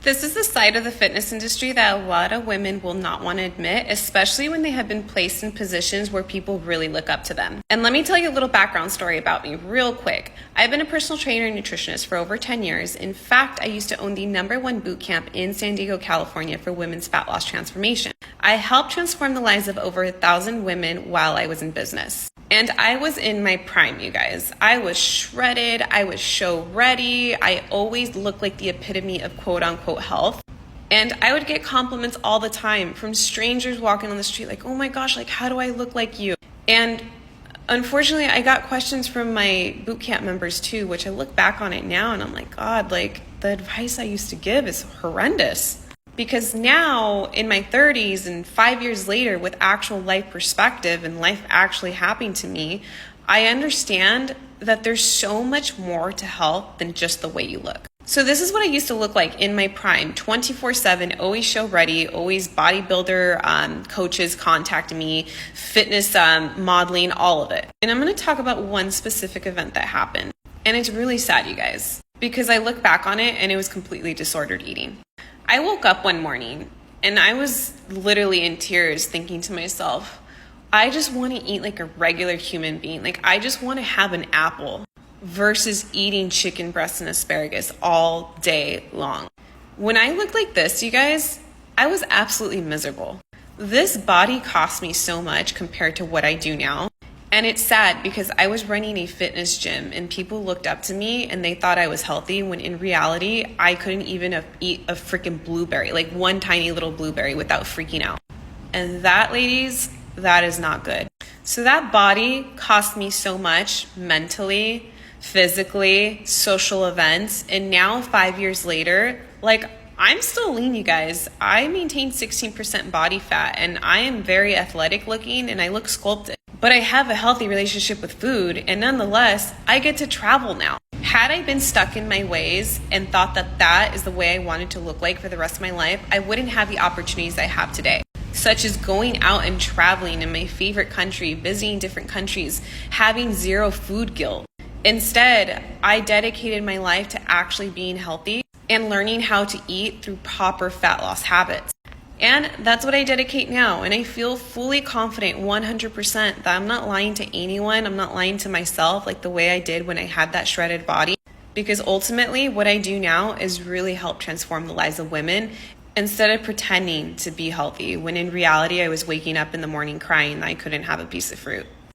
This is the side of the fitness industry that a lot of women will not want to admit, especially when they have been placed in positions where people really look up to them. And let me tell you a little background story about me real quick. I've been a personal trainer and nutritionist for over 10 years. In fact, I used to own the #1 boot camp in San Diego, California for women's fat loss transformation. I helped transform the lives of over 1,000 women while I was in business. And I was in my prime, you guys. I was shredded. I was show ready. I always looked like the epitome of quote unquote health. And I would get compliments all the time from strangers walking on the street like, oh my gosh, like how do I look like you? And unfortunately, I got questions from my boot camp members too, which I look back on it now and I'm like, God, like the advice I used to give is horrendous. Because now in my 30s and 5 years later with actual life perspective and life actually happening to me, I understand that there's so much more to health than just the way you look. So this is what I used to look like in my prime, 24/7, always show ready, always bodybuilder coaches contact me, fitness modeling, all of it. And I'm going to talk about one specific event that happened. And it's really sad, you guys, because I look back on it and it was completely disordered eating. I woke up one morning and I was literally in tears thinking to myself, I just want to eat like a regular human being. Like I just want to have an apple versus eating chicken breast and asparagus all day long. When I looked like this, you guys, I was absolutely miserable. This body cost me so much compared to what I do now. And it's sad because I was running a fitness gym and people looked up to me and they thought I was healthy when in reality, I couldn't even eat a freaking blueberry, like one tiny little blueberry without freaking out. And that, ladies, that is not good. So that body cost me so much mentally, physically, social events. And now 5 years later, like I'm still lean, you guys. I maintain 16% body fat and I am very athletic looking and I look sculpted. But I have a healthy relationship with food and nonetheless, I get to travel now. Had I been stuck in my ways and thought that that is the way I wanted to look like for the rest of my life, I wouldn't have the opportunities I have today, such as going out and traveling in my favorite country, visiting different countries, having zero food guilt. Instead, I dedicated my life to actually being healthy and learning how to eat through proper fat loss habits. And that's what I dedicate now. And I feel fully confident 100% that I'm not lying to anyone. I'm not lying to myself like the way I did when I had that shredded body. Because ultimately what I do now is really help transform the lives of women instead of pretending to be healthy when in reality I was waking up in the morning crying that I couldn't have a piece of fruit.